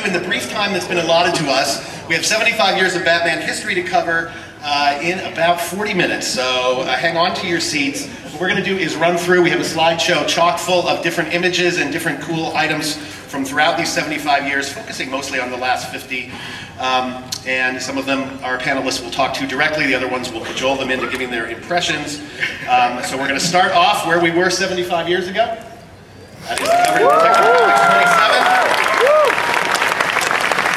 in the brief time that's been allotted to us. We have 75 years of Batman history to cover in about 40 minutes, so hang on to your seats. What we're going to do is run through. We have a slideshow chock full of different images and different cool items from throughout these 75 years, focusing mostly on the last 50. And some of them our panelists will talk to directly, the other ones will cajole them into giving their impressions. So we're going to start off where we were 75 years ago. That is the cover of Detective Comics 27.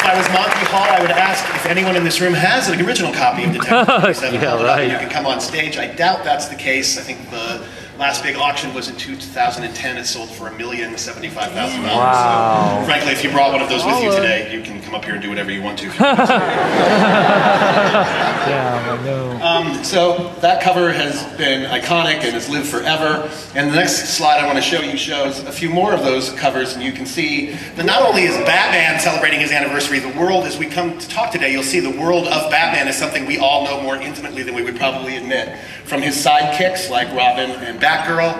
If I was Monty Hall, I would ask if anyone in this room has an original copy of Detective 27. Yeah, right. You can come on stage. I doubt that's the case. I think the last big auction was in 2010. It sold for $1,075,000. Wow. So, frankly, if you brought one of those with you today, you can come up here and do whatever you want to. Yeah, I know. So that cover has been iconic and has lived forever. And the next slide I want to show you shows a few more of those covers, and you can see that not only is Batman celebrating his anniversary, the world, as we come to talk today, you'll see the world of Batman is something we all know more intimately than we would probably admit. From his sidekicks like Robin and Batgirl,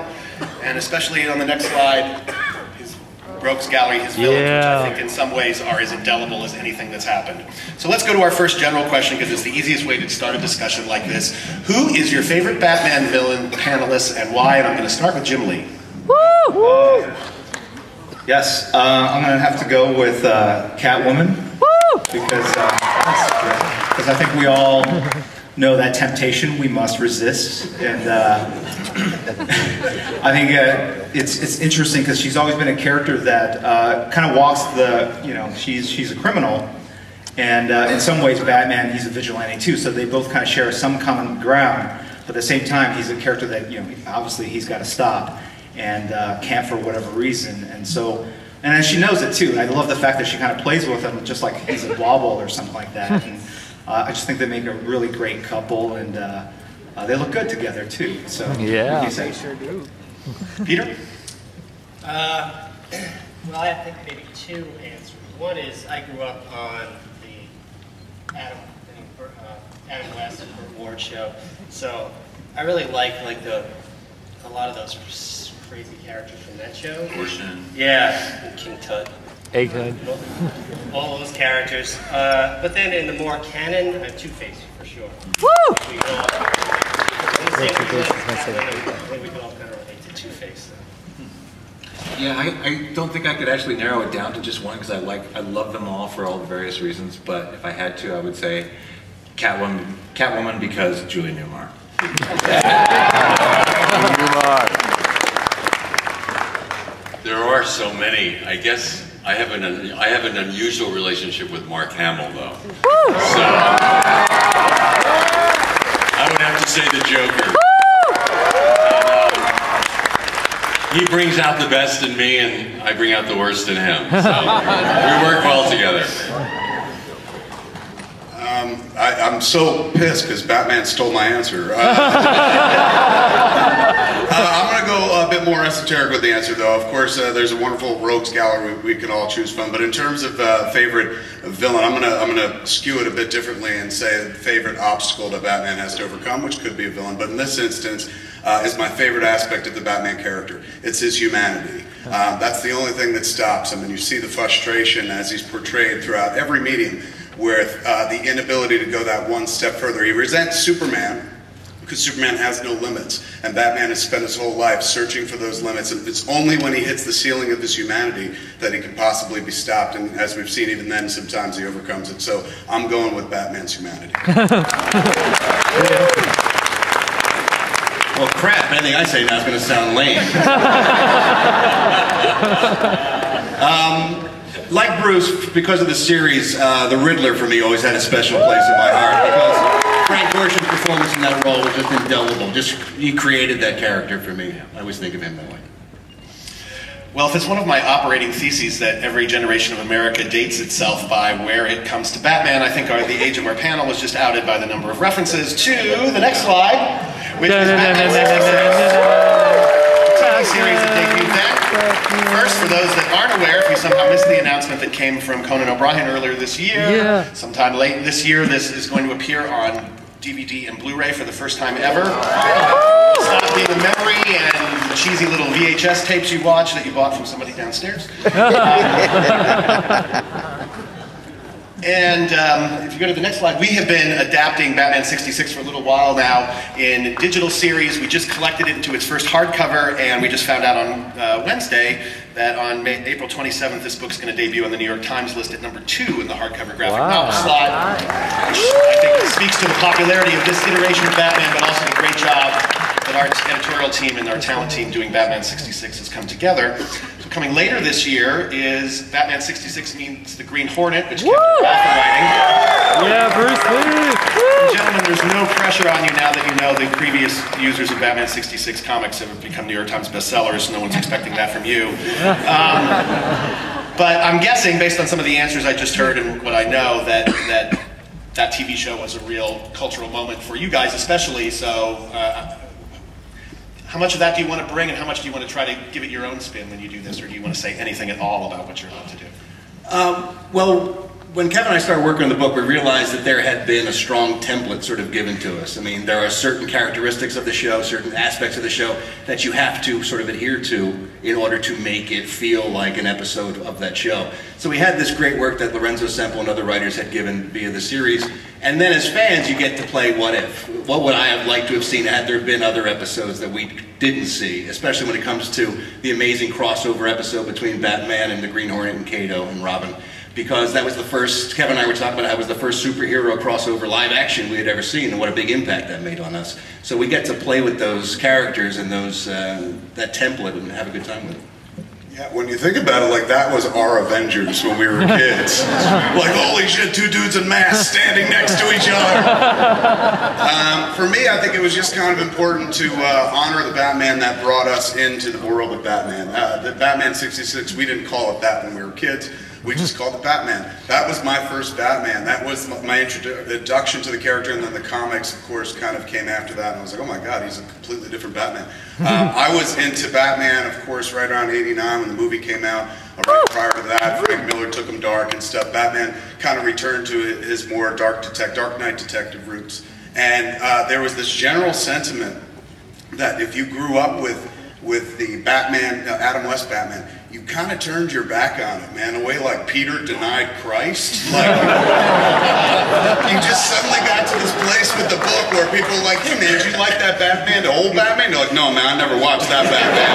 and especially on the next slide, his Rogues Gallery, his villains, which I think in some ways are as indelible as anything that's happened. So let's go to our first general question, because it's the easiest way to start a discussion like this. Who is your favorite Batman villain, panelists, and why? And I'm going to start with Jim Lee. Woo! Yes, I'm going to have to go with Catwoman. Because I think we all know that temptation we must resist, and I think it's interesting because she's always been a character that kind of walks the, she's a criminal, and in some ways Batman, he's a vigilante too, so they both kind of share some common ground, but at the same time he's a character that, obviously he's got to stop, and can't for whatever reason, and she knows it too, and I love the fact that she kind of plays with him just like he's a bauble or something like that. And, I just think they make a really great couple, and they look good together too. So yeah, they sure do. Peter? Well, I think maybe two answers. One is I grew up on the Adam West and Burt Ward show, so I really like a lot of those crazy characters from that show. Portion. Yeah, and King Tut. Egghead. All those characters. But then in the more canon, Two-Face for sure. Woo! We can all kind of relate to Two-Face. Yeah, I don't think I could actually narrow it down to just one, because I love them all for all the various reasons. But if I had to, I would say Catwoman because Julie Newmar. There are so many. I guess I have an unusual relationship with Mark Hamill, though. So I would have to say the Joker. And, he brings out the best in me, and I bring out the worst in him. So we work well together. I'm so pissed because Batman stole my answer. I'm going to go a bit more esoteric with the answer, though. Of course, there's a wonderful Rogues Gallery we can all choose from. But in terms of favorite villain, I'm gonna skew it a bit differently and say the favorite obstacle that Batman has to overcome, which could be a villain. But in this instance, is my favorite aspect of the Batman character. It's his humanity. That's the only thing that stops him. And you see the frustration as he's portrayed throughout every medium, with the inability to go that one step further. He resents Superman because Superman has no limits, and Batman has spent his whole life searching for those limits, and it's only when he hits the ceiling of his humanity that he can possibly be stopped, and as we've seen, even then sometimes he overcomes it. So I'm going with Batman's humanity. Well, crap, anything I say now is going to sound lame. Like Bruce, because of the series, the Riddler for me always had a special place in my heart, because Frank Gorshin's performance in that role was just indelible. He created that character for me. I always think of him that way. Well, if it's one of my operating theses that every generation of America dates itself by where it comes to Batman, I think the age of our panel was just outed by the number of references to the next slide, which is Batman's TV series that debuted then. First, for those that aren't aware, if you somehow missed the announcement that came from Conan O'Brien earlier this year, sometime late this year, this is going to appear on DVD and Blu-ray for the first time ever. Stop being a memory and the cheesy little VHS tapes you watch that you bought from somebody downstairs. And if you go to the next slide, we have been adapting Batman 66 for a little while now in digital series. We just collected it into its first hardcover, and we just found out on Wednesday that on April 27th, this book's going to debut on the New York Times list at #2 in the hardcover graphic novel slot. Which I think speaks to the popularity of this iteration of Batman, but also the great job that our editorial team and our talent team doing Batman 66 has come together. So coming later this year is Batman 66 Meets the Green Hornet, which Kevin Raffer writing. Yeah, Bruce Lee! Gentlemen, there's no pressure on you now that you know the previous users of Batman 66 comics have become New York Times bestsellers. No one's expecting that from you. But I'm guessing, based on some of the answers I just heard and what I know, that TV show was a real cultural moment for you guys especially. So how much of that do you want to bring, and how much do you want to try to give it your own spin when you do this, or do you want to say anything at all about what you're about to do? Well, when Kevin and I started working on the book, we realized that there had been a strong template sort of given to us. I mean, there are certain characteristics of the show, certain aspects of the show that you have to sort of adhere to in order to make it feel like an episode of that show. So we had this great work that Lorenzo Semple and other writers had given via the series, and then as fans you get to play what if. What would I have liked to have seen had there been other episodes that we didn't see, especially when it comes to the amazing crossover episode between Batman and the Green Hornet and Kato and Robin. Because that was the first, Kevin and I were talking about, that was the first superhero crossover live action we had ever seen, and what a big impact that made on us. So we get to play with those characters and those that template and have a good time with it. Yeah, when you think about it, like, that was our Avengers when we were kids. Like, holy shit, two dudes in masks standing next to each other. For me, I think it was just kind of important to honor the Batman that brought us into the world of Batman. The Batman 66, we didn't call it that when we were kids. We just called it Batman. That was my first Batman. That was my introduction to the character, and then the comics, of course, kind of came after that. And I was like, oh my God, he's a completely different Batman. I was into Batman, of course, right around '89 when the movie came out. Right prior to that, Frank Miller took him dark and stuff. Batman kind of returned to his more Dark Knight detective roots. And there was this general sentiment that if you grew up with the Batman, Adam West Batman, you kind of turned your back on it, man, a way like Peter denied Christ. Like, you just suddenly got to this place with the book where people are like, hey man, do you like that Batman, the old Batman? You're like, no man, I never watched that Batman.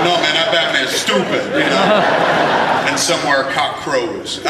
No man, that Batman is stupid, you know? And somewhere cock crows. So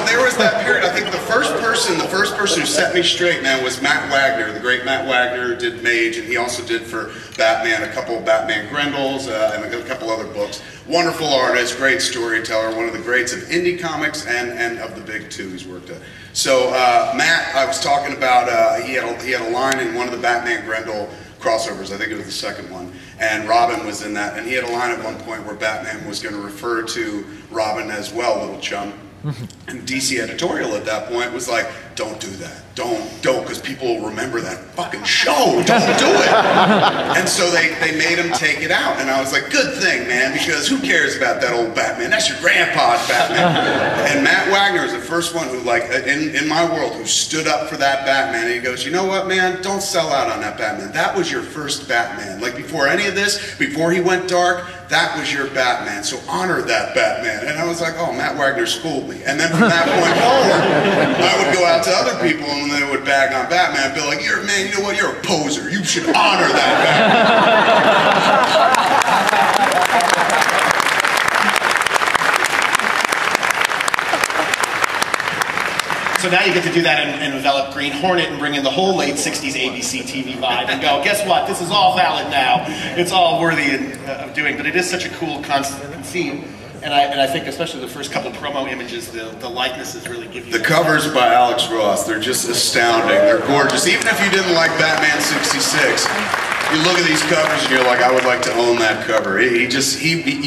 there was that period. I think the first person who set me straight, man, was Matt Wagner. The great Matt Wagner did Mage, and he also did for Batman a couple of Batman Grendels and a couple other books. Wonderful artist, great storyteller, one of the greats of indie comics and of the big two he's worked at. So Matt, I was talking about, he had a line in one of the Batman Grendel crossovers, I think it was the second one, and Robin was in that, and he had a line at one point where Batman was going to refer to Robin as, well, little chum. And DC editorial at that point was like, don't do that. Don't, because people will remember that fucking show. Don't do it. And so they made him take it out. And I was like, good thing, man, because who cares about that old Batman? That's your grandpa's Batman. And Matt Wagner is the first one who, like, in my world, who stood up for that Batman. And he goes, you know what, man? Don't sell out on that Batman. That was your first Batman. Like, before any of this, before he went dark, that was your Batman, so honor that Batman. And I was like, oh, Matt Wagner schooled me. And then from that point forward, I would go out to other people and they would bag on Batman and be like, you know what, you're a poser. You should honor that Batman. So now you get to do that and develop Green Hornet and bring in the whole late 60s ABC TV vibe and go, guess what, this is all valid now. It's all worthy of doing, but it is such a cool conceit. And I think especially the first couple promo images, the likenesses really give you... The covers by Alex Ross, they're just astounding. They're gorgeous. Even if you didn't like Batman 66, you look at these covers and you're like, I would like to own that cover. You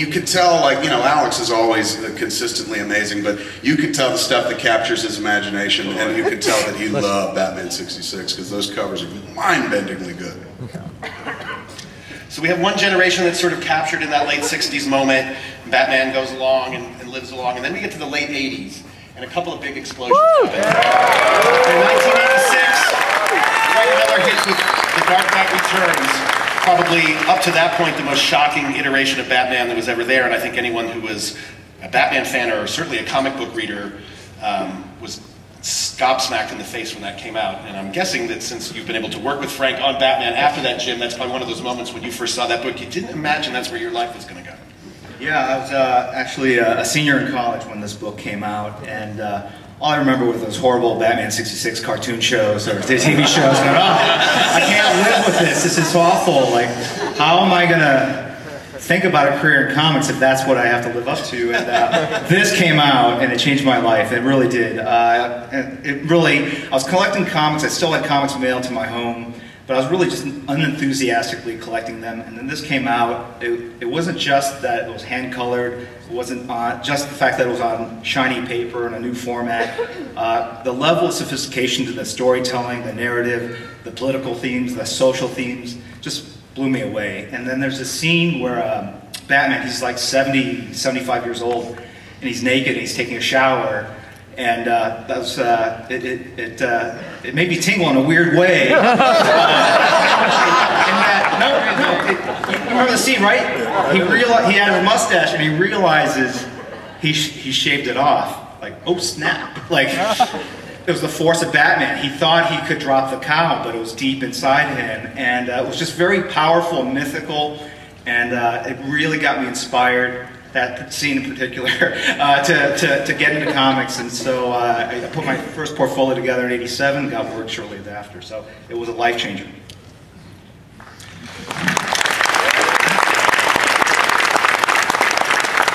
could tell, like, you know, Alex is always consistently amazing, but you could tell the stuff that captures his imagination, and you could tell that he loved Batman 66, because those covers are mind-bendingly good. So we have one generation that's sort of captured in that late 60s moment. Batman goes along and lives along, and then we get to the late 80s, and a couple of big explosions happen. In 1986, Frank Miller hits with The Dark Knight Returns, probably up to that point the most shocking iteration of Batman that was ever there, and I think anyone who was a Batman fan or certainly a comic book reader was gobsmacked in the face when that came out. And I'm guessing that since you've been able to work with Frank on Batman after that, Jim, that's probably one of those moments when you first saw that book, you didn't imagine that's where your life was going to go. Yeah, I was actually a senior in college when this book came out, and all I remember were those horrible Batman 66 cartoon shows or TV shows. Going, oh, I can't live with this. This is awful. Like, how am I going to think about a career in comics if that's what I have to live up to? And this came out, and it changed my life. It really did. I was collecting comics. I still had comics mailed to my home, but I was really just unenthusiastically collecting them. And then this came out. It wasn't just that it was hand-colored. It wasn't just the fact that it was on shiny paper in a new format. The level of sophistication to the storytelling, the narrative, the political themes, the social themes, just blew me away. And then there's a scene where Batman, he's like 70, 75 years old, and he's naked and he's taking a shower. And that was, it made me tingle in a weird way. You remember the scene, right? He had a mustache and he realizes he shaved it off. Like, oh snap. Like, it was the force of Batman. He thought he could drop the cow, but it was deep inside him. And it was just very powerful, mythical, and it really got me inspired, that scene in particular, to get into comics. And so I put my first portfolio together in '87, got work shortly thereafter. So it was a life changer.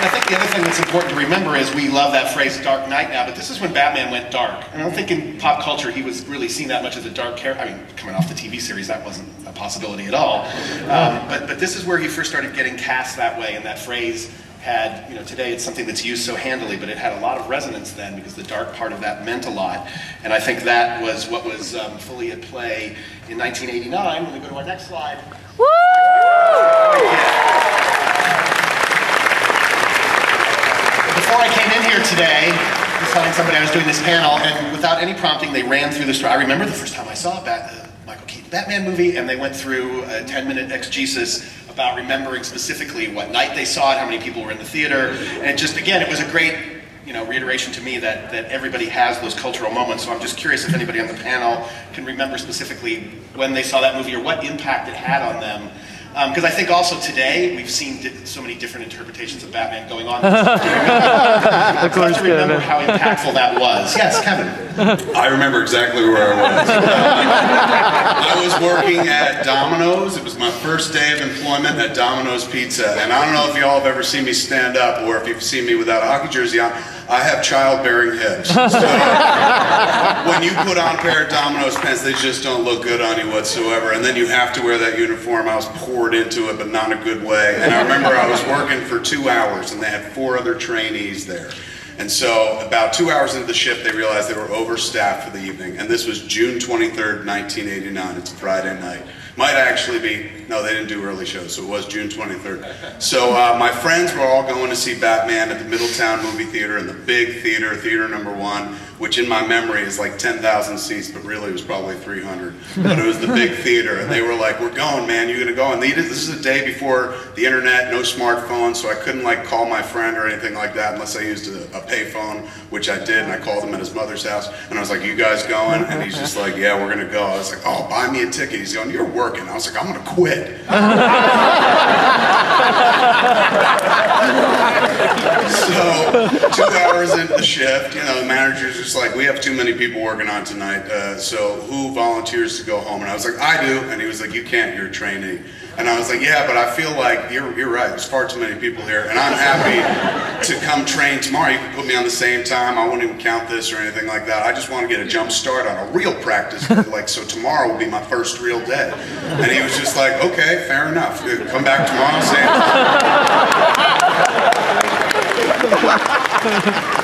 I think the other thing that's important to remember is we love that phrase Dark Knight now, but this is when Batman went dark. And I don't think in pop culture he was really seen that much as a dark character. I mean, coming off the TV series, that wasn't a possibility at all. But this is where he first started getting cast that way, and that phrase had, you know, today it's something that's used so handily, but it had a lot of resonance then because the dark part of that meant a lot. And I think that was what was fully at play in 1989. When we go to our next slide. Woo! Before I came in here today, I was telling somebody I was doing this panel, and without any prompting, they ran through the story. I remember the first time I saw Michael Keaton Batman movie, and they went through a 10-minute exegesis about remembering specifically what night they saw it, how many people were in the theater, and it just, again, it was a great, you know, reiteration to me that everybody has those cultural moments. So I'm just curious if anybody on the panel can remember specifically when they saw that movie or what impact it had on them. Because I think also today we've seen so many different interpretations of Batman going on. I have to remember how impactful that was. Yes, Kevin. I remember exactly where I was. I was working at Domino's. It was my first day of employment at Domino's Pizza. And I don't know if y'all have ever seen me stand up or if you've seen me without a hockey jersey on. I have childbearing hips. So when you put on a pair of Domino's pants, they just don't look good on you whatsoever. And then you have to wear that uniform. I was poured into it, but not in a good way. And I remember I was working for 2 hours, and they had 4 other trainees there. And so about 2 hours into the shift, they realized they were overstaffed for the evening. And this was June 23rd, 1989. It's a Friday night. Might actually be, no, they didn't do early shows, so it was June 23rd. So my friends were all going to see Batman at the Middletown Movie Theater in the big theater, theater number 1, which in my memory is like 10,000 seats, but really it was probably 300. But it was the big theater, and they were like, we're going, man, you're gonna go. And this is a day before the internet, no smartphone, so I couldn't like call my friend or anything like that unless I used a payphone, which I did, and I called him at his mother's house, and I was like, you guys going? And he's just like, yeah, we're gonna go. I was like, oh, buy me a ticket. He's going, you're working. I was like, I'm gonna quit. So 2 hours into the shift, you know, the manager's just like, we have too many people working on tonight, so who volunteers to go home? And I was like, I do. And he was like, you can't, you're a trainee. And I was like, yeah, but I feel like you're right, there's far too many people here, and I'm happy to come train tomorrow. You can put me on the same time, I won't even count this or anything like that. I just want to get a jump start on a real practice, like, so tomorrow will be my first real day. And he was just like, okay, fair enough, come back tomorrow, same time.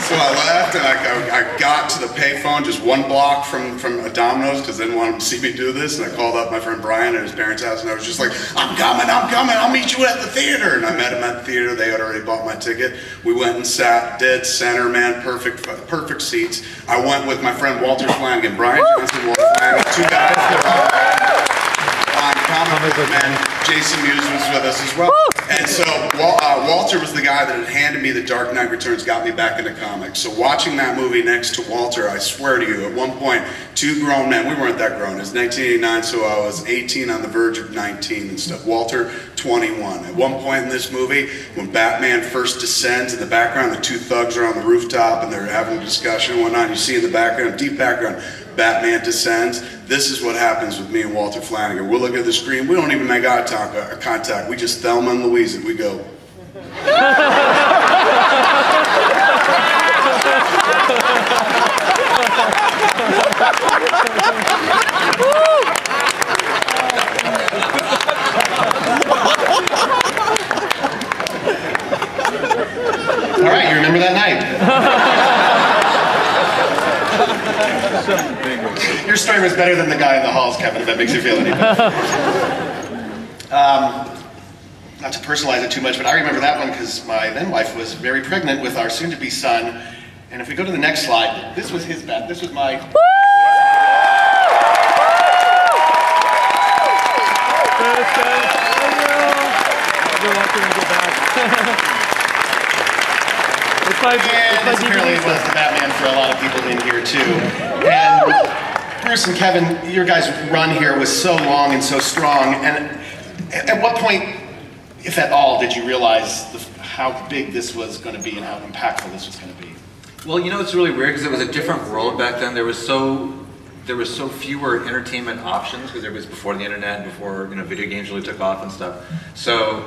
So I left, and I got to the payphone just 1 block from a Domino's because they didn't want him to see me do this, and I called up my friend Brian at his parents' house, and I was just like, I'm coming, I'll meet you at the theater. And I met him at the theater. They had already bought my ticket. We went and sat dead center, man, perfect seats. I went with my friend Walter Flanagan, Brian Johnson, Walter Flanagan, 2 guys. Comic book man, Jason Mewes was with us as well. And so Walter was the guy that had handed me The Dark Knight Returns, got me back into comics. So watching that movie next to Walter, I swear to you, at one point, two grown men, we weren't that grown, it was 1989, so I was 18 on the verge of 19 and stuff. Walter, 21. At one point in this movie, when Batman first descends, in the background, the two thugs are on the rooftop and they're having a discussion and whatnot. You see in the background, deep background, Batman descends. This is what happens with me and Walter Flanagan. We'll look at the screen, we don't even make eye contact. We just Thelma and Louise it. We go. All right, you remember that night. Your story was better than the guy in the halls, Kevin, if that makes you feel any better. Not to personalize it too much, but I remember that one because my then wife was very pregnant with our soon-to-be son. And if we go to the next slide, this was his bed. This was my... And this apparently was the Batman for a lot of people in here too. And Bruce and Kevin, your guys' run here was so long and so strong. And at what point, if at all, did you realize how big this was going to be and how impactful this was going to be? Well, you know, it's really weird because it was a different world back then. There was so fewer entertainment options because it was before the internet, before video games really took off and stuff. So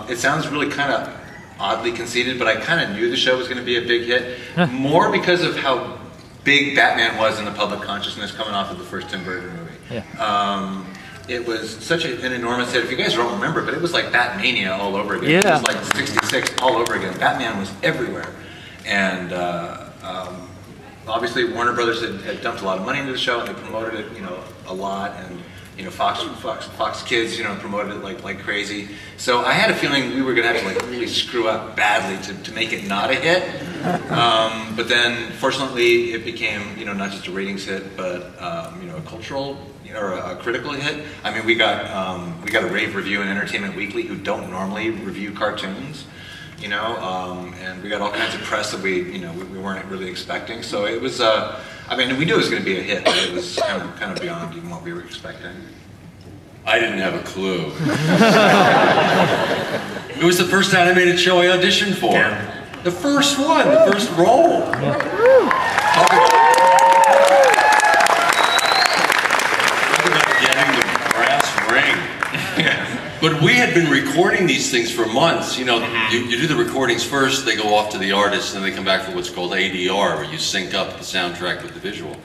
it sounds really kind of oddly conceited, but I kind of knew the show was going to be a big hit, more because of how big Batman was in the public consciousness coming off of the first Tim Burton movie. Yeah. It was such an enormous hit. If you guys don't remember, but it was like Batmania all over again. Yeah. It was like 66 all over again. Batman was everywhere. And obviously Warner Brothers had dumped a lot of money into the show and they promoted it, a lot. And Fox Kids, promoted it like crazy. So I had a feeling we were gonna have to really screw up badly to make it not a hit. But then, fortunately, it became not just a ratings hit, but a cultural or a critical hit. I mean, we got a rave review in Entertainment Weekly, who don't normally review cartoons. And we got all kinds of press that we weren't really expecting. So it was. I mean, we knew it was going to be a hit, but it was kind of beyond even what we were expecting. I didn't have a clue. It was the first animated show I auditioned for. Yeah. The first one, the first role. Talk about getting the brass ring. Yeah. But we had been recording these things for months. You do the recordings first, they go off to the artist, and then they come back for what's called ADR, where you sync up the soundtrack with the visual.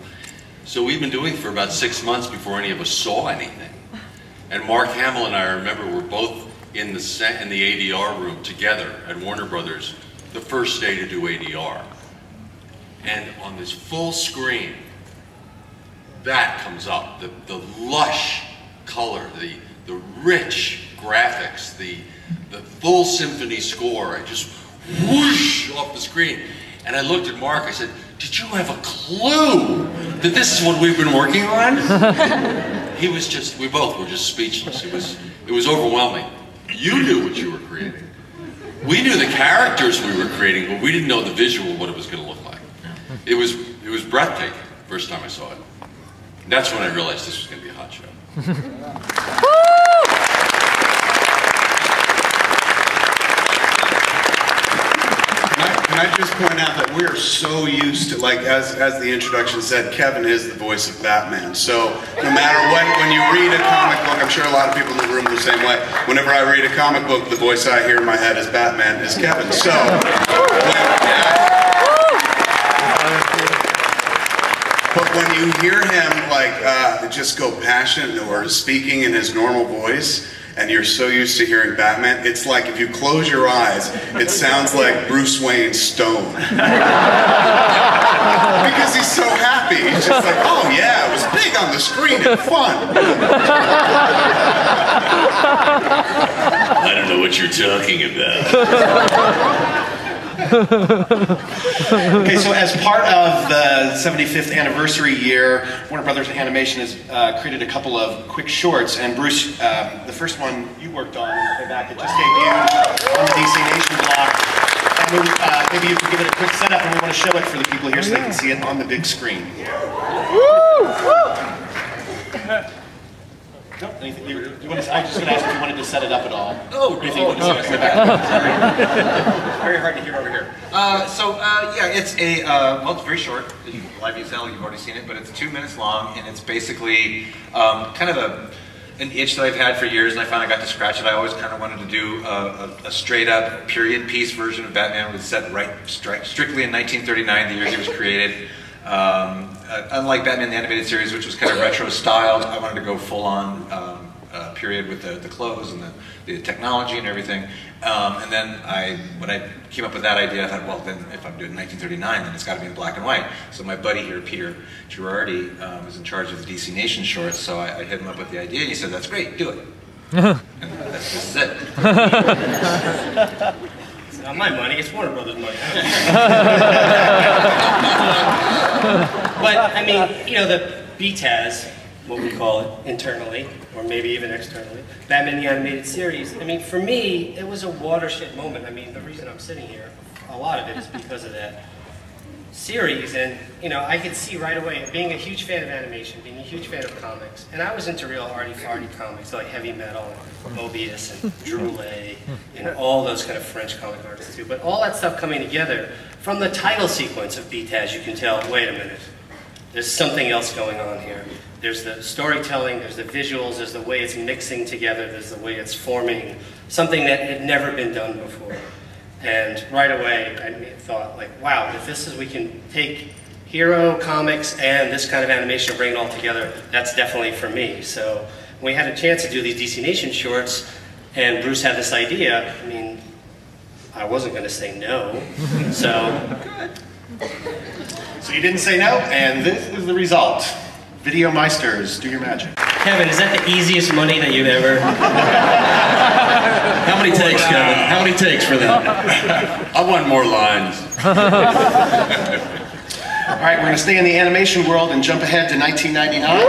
So we've been doing it for about 6 months before any of us saw anything. And Mark Hamill and I remember were both in the ADR room together at Warner Brothers the first day to do ADR. And on this full screen, that comes up, the lush color, the rich graphics, the full symphony score. I just whoosh off the screen. And I looked at Mark, I said, did you have a clue that this is what we've been working on? He was just, we both were just speechless. It was overwhelming. You knew what you were creating. We knew the characters we were creating, but we didn't know the visual, what it was going to look like. It was breathtaking, first time I saw it. And that's when I realized this was going to be a hot show. Can I just point out that we're so used to, as the introduction said, Kevin is the voice of Batman. So no matter what, when you read a comic book, I'm sure a lot of people in the room are the same way. Whenever I read a comic book, the voice I hear in my head is Batman, is Kevin. So, but when you hear him just go passionate or speaking in his normal voice, and you're so used to hearing Batman, it's like if you close your eyes, it sounds like Bruce Wayne's Stone. Because he's so happy. He's just like, oh yeah, it was big on the screen and fun. I don't know what you're talking about. Okay, so as part of the 75th anniversary year, Warner Brothers Animation has created a couple of quick shorts, and Bruce, the first one you worked on way back, it just debuted on the DC Nation block. And maybe you could give it a quick setup, and we want to show it for the people here so they can see it on the big screen. No, anything, I was just going to ask if you wanted to set it up at all. Oh, anything you want to set in the back? Very hard to hear over here. Yeah, it's a, well, it's very short. Live USL, you've already seen it, but it's 2 minutes long, and it's basically kind of an itch that I've had for years, and I finally got to scratch it. I always kind of wanted to do a straight-up period piece version of Batman with set strictly in 1939, the year he was created. Unlike Batman the Animated Series, which was kind of retro-styled, I wanted to go full-on period with the clothes and the technology and everything. And then when I came up with that idea, I thought, well, then if I'm doing 1939, then it's got to be in black and white. So my buddy here, Peter Girardi, was in charge of the DC Nation shorts, so I hit him up with the idea, and he said, that's great, do it. And this is it. It's not my money, it's Warner Brothers' money. But, I mean, you know, the BTAS, what we call it internally, or maybe even externally, Batman the Animated Series, I mean, for me, it was a watershed moment. I mean, the reason I'm sitting here, a lot of it is because of that series, and, you know, I could see right away, being a huge fan of animation, being a huge fan of comics, and I was into real arty-farty comics, like Heavy Metal, and Mobius, and Droulet, and all those kind of French comic artists too, but all that stuff coming together, from the title sequence of BTAS, you can tell, wait a minute, there's something else going on here. There's the storytelling, there's the visuals, there's the way it's mixing together, there's the way it's forming something that had never been done before. And right away, I thought, like, wow, if this is, we can take hero comics and this kind of animation and bring it all together, that's definitely for me. So when we had a chance to do these DC Nation shorts, and Bruce had this idea, I mean, I wasn't going to say no, so. So you didn't say no, and this is the result. Video Meisters, do your magic. Kevin, is that the easiest money that you've ever? How many takes, Kevin? How many takes for that? I want more lines. All right, we're going to stay in the animation world and jump ahead to 1999.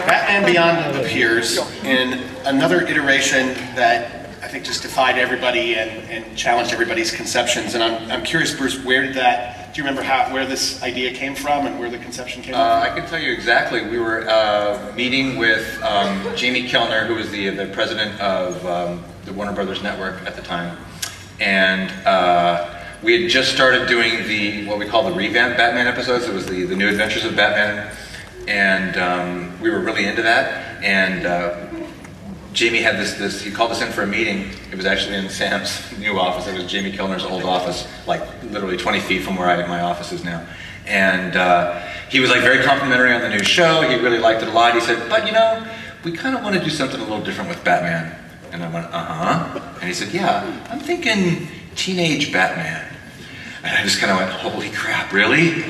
Batman Beyond appears in another iteration that I think just defied everybody and challenged everybody's conceptions. And I'm curious, Bruce, where did that, do you remember where this idea came from and where the conception came from? I can tell you exactly. We were meeting with Jamie Kellner, who was the president of the Warner Brothers Network at the time. And we had just started doing what we call the revamped Batman episodes. It was the New Adventures of Batman. And we were really into that. And Jamie had he called us in for a meeting. It was actually in Sam's new office. It was Jamie Kellner's old office, like literally 20 feet from where my office is now. And he was like very complimentary on the new show. He really liked it a lot. He said, but you know, we kind of want to do something a little different with Batman. And I went, uh-huh. And he said, yeah, I'm thinking teenage Batman. And I just kind of went, holy crap, really?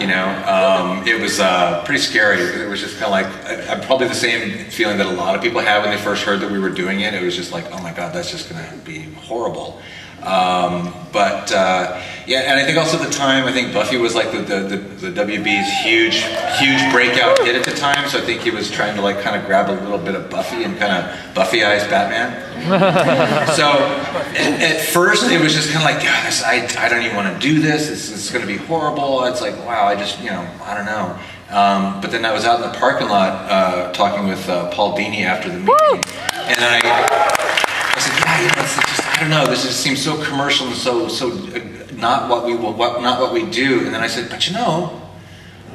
You know, it was pretty scary. It was just kind of like, probably the same feeling that a lot of people had when they first heard that we were doing it. It was just like, oh my God, that's just going to be horrible. Yeah, and I think also at the time, I think Buffy was like the WB's huge breakout hit at the time, so I think he was trying to like kind of grab a little bit of Buffy and kind of Buffy-ize Batman. So at first it was just kind of like, God, I don't even want to do this, it's going to be horrible. It's like, wow, I just, you know, I don't know. But then I was out in the parking lot talking with Paul Dini after the meeting, and I said, yeah, you know, it's just, I don't know, this just seems so commercial and so not what we do. And then I said, but you know,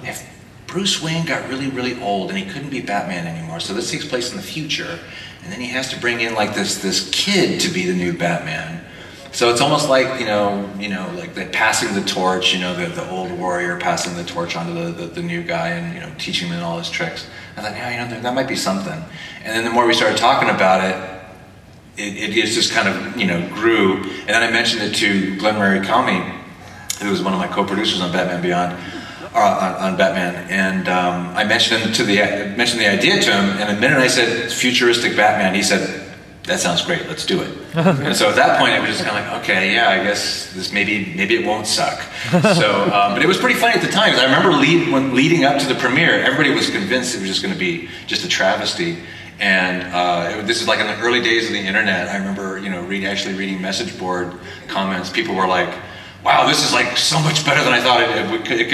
if Bruce Wayne got really old and he couldn't be Batman anymore, so this takes place in the future, and then he has to bring in like this kid to be the new Batman. So it's almost like, you know, like the passing the torch, you know, the old warrior passing the torch onto the new guy and, you know, teaching him all his tricks. I thought, yeah, you know, that might be something. And then the more we started talking about it, it just kind of, you know, grew. And then I mentioned it to Glenn Murray Kami, who was one of my co-producers on Batman Beyond. on Batman, and I mentioned the idea to him, and the minute I said futuristic Batman, he said, "That sounds great. Let's do it." And so at that point, it was just kind of like, okay, yeah, I guess this maybe it won't suck. So, but it was pretty funny at the time. I remember when leading up to the premiere, everybody was convinced it was just going to be just a travesty. And this is like in the early days of the internet. I remember, actually reading message board comments. People were like, "Wow, this is like so much better than I thought it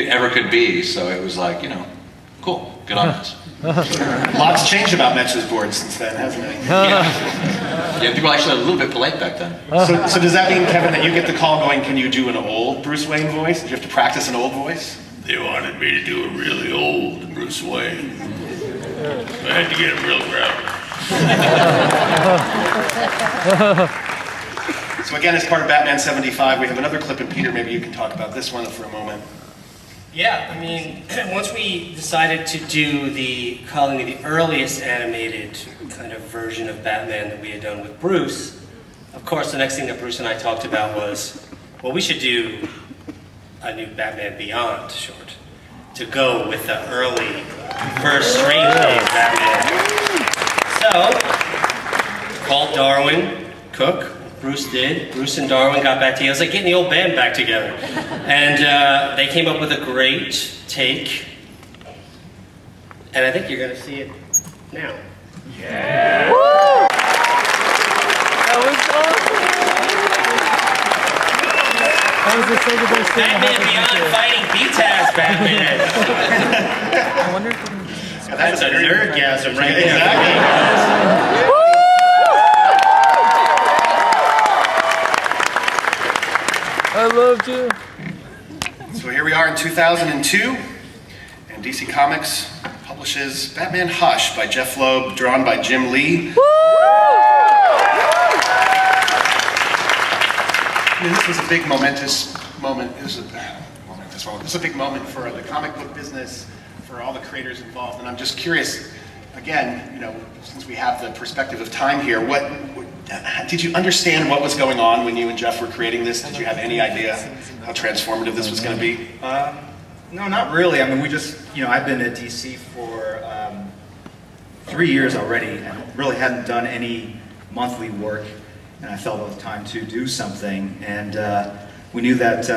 ever could be." So it was like, cool, good on us. Lots changed about message boards since then, hasn't it? Yeah, people were actually a little bit polite back then. So does that mean, Kevin, that you get the call going, can you do an old Bruce Wayne voice? Did you have to practice an old voice? They wanted me to do a really old Bruce Wayne. I had to get him real grounded. So again, as part of Batman 75, we have another clip, and Peter, maybe you can talk about this one for a moment. Yeah, I mean, once we decided to do the earliest animated kind of version of Batman that we had done with Bruce, of course, the next thing that Bruce and I talked about was, well, we should do a new Batman Beyond short to go with the early first Strange Days Batman. So, called Darwin Cook. Bruce did. Bruce and Darwin got back together. It was like getting the old band back together. And they came up with a great take. And I think you're going to see it now. Yeah. Woo! That was awesome! That was the single best thing. Batman Beyond fighting BTAS Batman. I wonder if that's a nerdgasm right there. Exactly. I loved you. So here we are in 2002, and DC Comics publishes Batman Hush by Jeff Loeb, drawn by Jim Lee. I mean, this was a big momentous moment. This was a big moment for the comic book business, for all the creators involved. And I'm just curious, again, since we have the perspective of time here, did you understand what was going on when you and Jeff were creating this? Did you have any idea how transformative this was going to be? No, not really. I mean, we just, I've been at DC for 3 years already and really hadn't done any monthly work, and I felt it was time to do something. And we knew that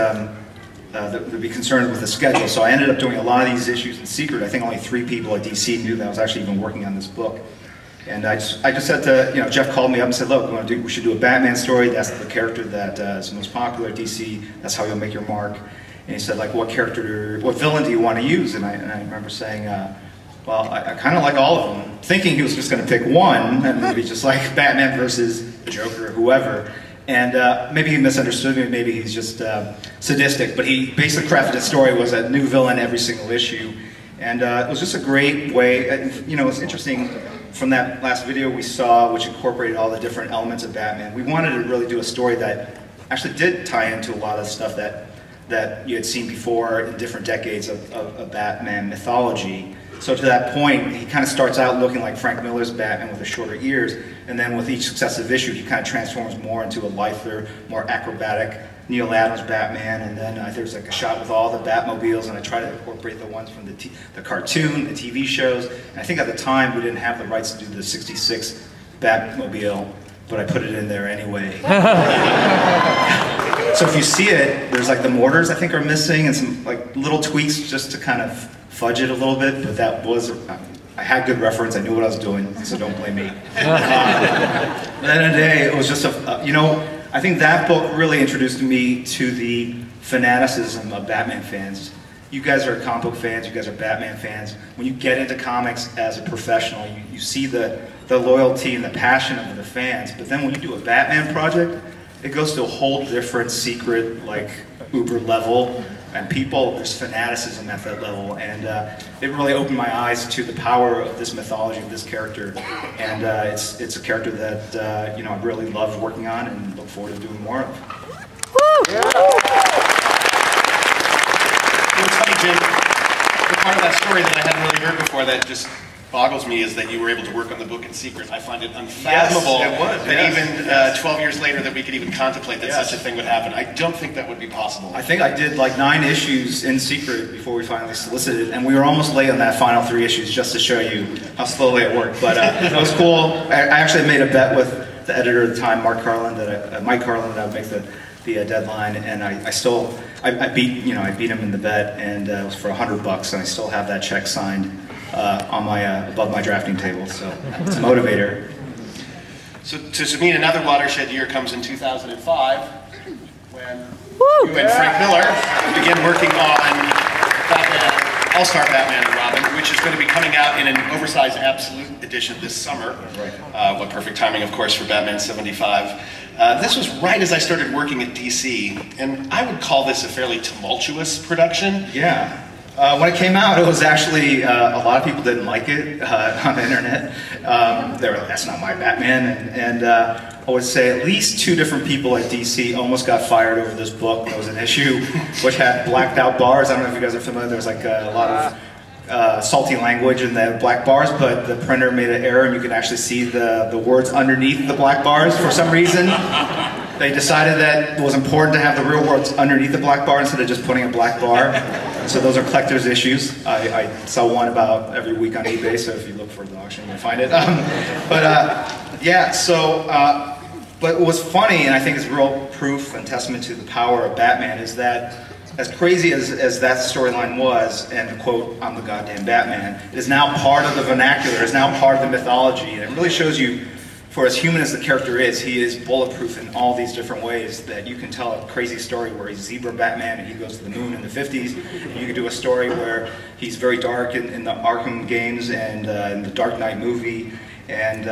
there'd be concern with the schedule, so I ended up doing a lot of these issues in secret. I think only 3 people at DC knew that I was actually even working on this book. And I just said to, Jeff called me up and said, look, we should do a Batman story. That's the character that is the most popular at DC. That's how you'll make your mark. And he said, like, what villain do you want to use? And I remember saying, well, I kind of like all of them, thinking he was just going to pick one, and maybe just like Batman versus the Joker or whoever. And maybe he misunderstood me, maybe he's just sadistic, but he basically crafted his story was a new villain every single issue. And it was just a great way, it's interesting, from that last video we saw, which incorporated all the different elements of Batman, we wanted to really do a story that actually did tie into a lot of stuff that you had seen before in different decades of Batman mythology. So to that point, he kind of starts out looking like Frank Miller's Batman with the shorter ears, and then with each successive issue, he kind of transforms more into a lighter, more acrobatic Neil Adams Batman, and then there's like a shot with all the Batmobiles, and I try to incorporate the ones from the cartoon, the TV shows, and I think at the time we didn't have the rights to do the '66 Batmobile, but I put it in there anyway. So if you see it, there's like the mortars I think are missing, and some like little tweaks just to kind of fudge it a little bit, but that was, I had good reference, I knew what I was doing, so don't blame me. But at the end of the day, it was just I think that book really introduced me to the fanaticism of Batman fans. You guys are comic book fans, you guys are Batman fans. When you get into comics as a professional, you see the loyalty and the passion of the fans, but then when you do a Batman project, it goes to a whole different secret, like, uber level, and there's fanaticism at that level, and it really opened my eyes to the power of this mythology, of this character, and it's a character that I really love working on and look forward to doing more of. Woo! Yeah. It was funny, Jim, the part of that story that I hadn't really heard before that just boggles me is that you were able to work on the book in secret. I find it unfathomable Yes, it was, that yes, even yes. 12 years later that we could even contemplate that Yes. such a thing would happen. I don't think that would be possible. I think I did like 9 issues in secret before we finally solicited, and we were almost late on that final 3 issues just to show you how slowly it worked. But it was cool. I actually made a bet with the editor at the time, Mike Carlin, that I would make the deadline, and I beat him in the bet, and it was for $100, and I still have that check signed on my above my drafting table. So it's a motivator. So to me, another watershed year comes in 2005 when you and Frank Miller begin working on Batman, All-Star Batman and Robin, which is going to be coming out in an oversized Absolute edition this summer. What perfect timing, of course, for Batman 75. This was right as I started working at DC, and I would call this a fairly tumultuous production. Yeah. When it came out, it was actually, a lot of people didn't like it on the internet. They were like, that's not my Batman. And I would say at least 2 different people at DC almost got fired over this book. There was an issue which had blacked out bars. I don't know if you guys are familiar. There was like a lot of salty language in the black bars, but the printer made an error and you could actually see the words underneath the black bars for some reason. They decided that it was important to have the real words underneath the black bar instead of just putting a black bar. So those are collector's issues. I sell one about every week on eBay, so if you look for the auction, you'll find it. But what was funny, and I think is real proof and testament to the power of Batman, is that as crazy as that storyline was, and the quote, "I'm the goddamn Batman," is now part of the vernacular, is now part of the mythology, and it really shows you, for as human as the character is, he is bulletproof in all these different ways, that you can tell a crazy story where he's Zebra Batman and he goes to the moon in the 50s. You could do a story where he's very dark in the Arkham games and in the Dark Knight movie, and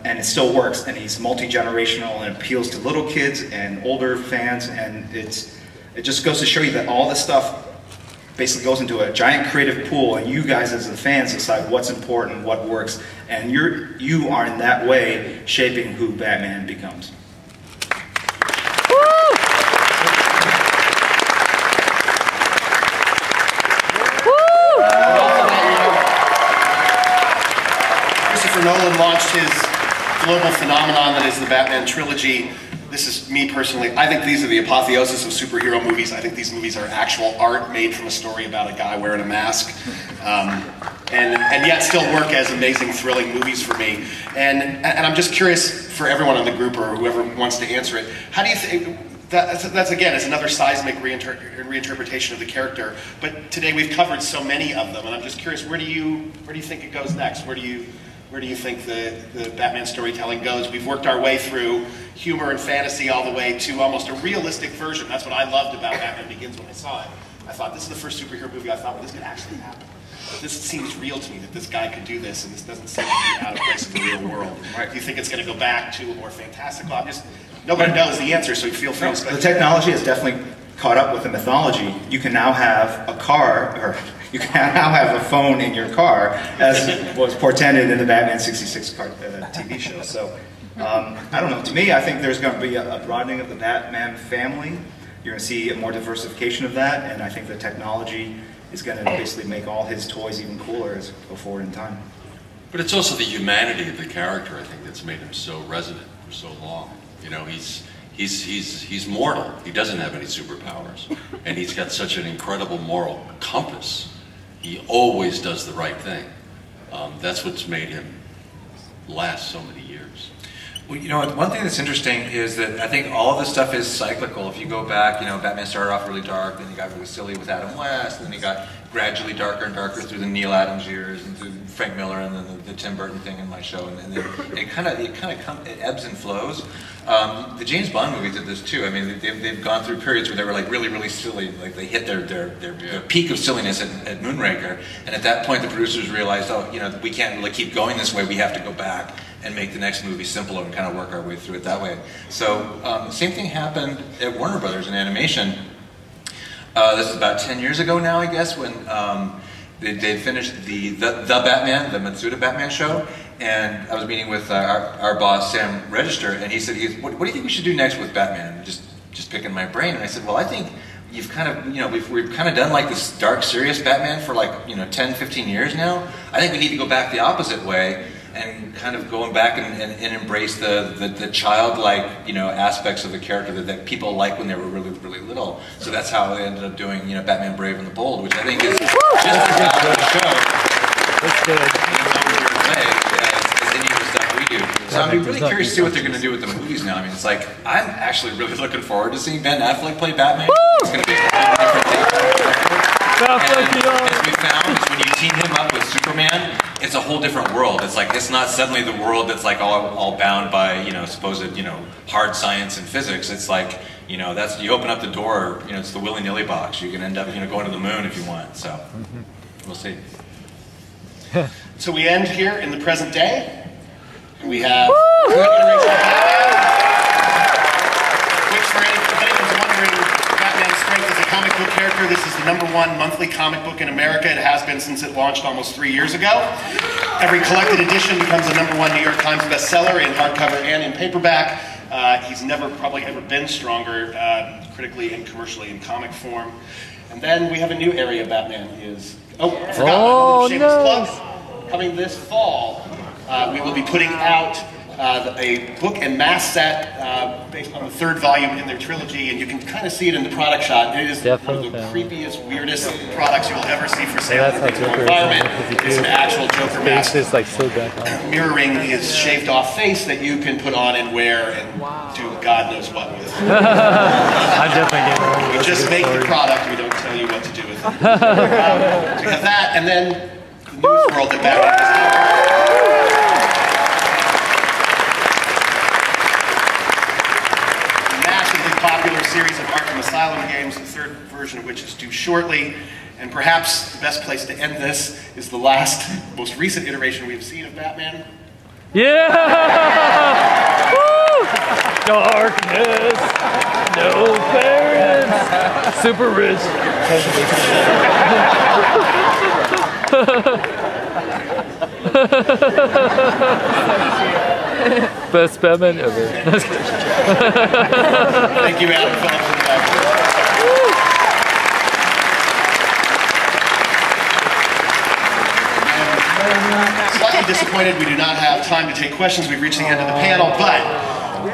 it still works, and he's multi-generational and appeals to little kids and older fans, and it just goes to show you that all this stuff basically goes into a giant creative pool, and you guys as the fans decide what's important, what works, and you are in that way shaping who Batman becomes. Christopher Nolan launched his global phenomenon that is the Batman trilogy. This is me personally. I think these are the apotheosis of superhero movies. I think these movies are actual art made from a story about a guy wearing a mask, and yet still work as amazing, thrilling movies for me. And I'm just curious for everyone on the group or whoever wants to answer it. How do you think? That's again is another seismic reinterpretation of the character. But today we've covered so many of them, and I'm just curious. Where do you think it goes next? Where do you think the Batman storytelling goes? We've worked our way through humor and fantasy all the way to almost a realistic version. That's what I loved about Batman Begins when I saw it. I thought, this is the first superhero movie I thought, well, this could actually happen. This seems real to me, that this guy could do this, and this doesn't seem to be out of place in the real world. Right. Do you think it's going to go back to a more fantastical? Nobody knows the answer, so you feel free to speculate. The technology has definitely caught up with the mythology. You can now have a car, or you can now have a phone in your car, as was portended in the Batman 66 TV show. So, I don't know. To me, I think there's going to be a broadening of the Batman family. You're going to see a more diversification of that, and I think the technology is going to basically make all his toys even cooler as we go forward in time. But it's also the humanity of the character, I think, that's made him so resonant for so long. You know, he's mortal. He doesn't have any superpowers, and he's got such an incredible moral compass. He always does the right thing. That's what's made him last so many years. Well, you know, one thing that's interesting is that I think all of this stuff is cyclical. If you go back, you know, Batman started off really dark, then he got really silly with Adam West, then he got gradually darker and darker through the Neil Adams years and through Frank Miller and then the Tim Burton thing in my show, and then it ebbs and flows. The James Bond movies did this too. I mean, they've gone through periods where they were like really silly, like they hit their peak of silliness at Moonraker, and at that point the producers realized, oh, you know, we can't really keep going this way. We have to go back and make the next movie simpler and kind of work our way through it that way. So the same thing happened at Warner Brothers in animation. This is about 10 years ago now, I guess, when they finished the Batman, the Matsuda Batman show, and I was meeting with our boss, Sam Register, and he said, what do you think we should do next with Batman? Just picking my brain, and I said, well, I think you've kind of, you know, we've kind of done like this dark, serious Batman for like, you know, 10, 15 years now. I think we need to go back the opposite way and kind of going back and embrace the childlike, you know, aspects of the character that people like when they were really, really little. So that's how they ended up doing, you know, Batman Brave and the Bold, which I think is just as valid of a show. That's good. As any of the stuff we do. So I'm really curious to see what they're going to do with the movies now. I mean, it's like, I'm actually really looking forward to seeing Ben Affleck play Batman. It's going to be a completely different thing. And as we found, is when you team him up with Superman, it's a whole different world. It's like, it's not suddenly the world that's like all bound by, you know, supposed, you know, hard science and physics. It's like, you know, that's, you open up the door, you know, it's the willy-nilly box. You can end up, you know, going to the moon if you want. So, we'll see. So we end here in the present day. And we have two iterations of Batman, which for anyone's wondering, Batman's strength as a comic book character, this is the #1 monthly comic book in America. It has been since it launched almost 3 years ago. Every collected edition becomes the #1 New York Times bestseller in hardcover and in paperback. He's never probably ever been stronger critically and commercially in comic form. And then we have a new area Batman is, I forgot, shameless plug. Coming this fall, we will be putting out a book and mask set based on the 3rd volume in their trilogy, and you can kind of see it in the product shot. It is one of the creepiest, weirdest products you will ever see for sale in the retail environment. It's an actual Joker mask, is like so bad. mirroring his shaved off face that you can put on and wear and do God knows what with. I'm definitely getting one. We just make the product, we don't tell you what to do with it. So we have that, and then the newest world that Batman is in. Popular series of Arkham Asylum games, the 3rd version of which is due shortly. And perhaps the best place to end this is the last, most recent iteration we've seen of Batman. Yeah! Woo! Darkness, no parents, super rich. Best Batman ever. Thank you, Adam Phillips. I'm slightly disappointed we do not have time to take questions. We've reached the end of the panel, but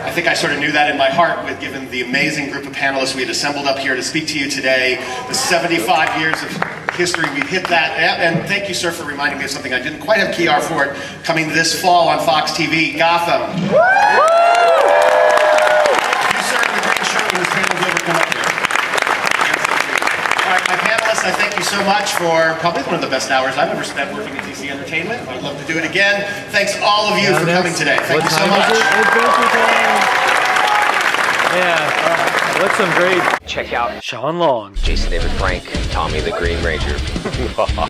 I think I sort of knew that in my heart with given the amazing group of panelists we had assembled up here to speak to you today, the 75 years of history, we've hit that. And thank you, sir, for reminding me of something I didn't quite have key R for it, coming this fall on Fox TV, Gotham. You, sir, in the green shirt when this panel's over, come up here. All right, my panelists, I thank you so much for probably one of the best hours I've ever spent working at DC Entertainment. I'd love to do it again. Thanks all of you for coming today. Thank you so much. Yeah, what's some great... Check out Sean Long, Jason David Frank, Tommy the Green Ranger.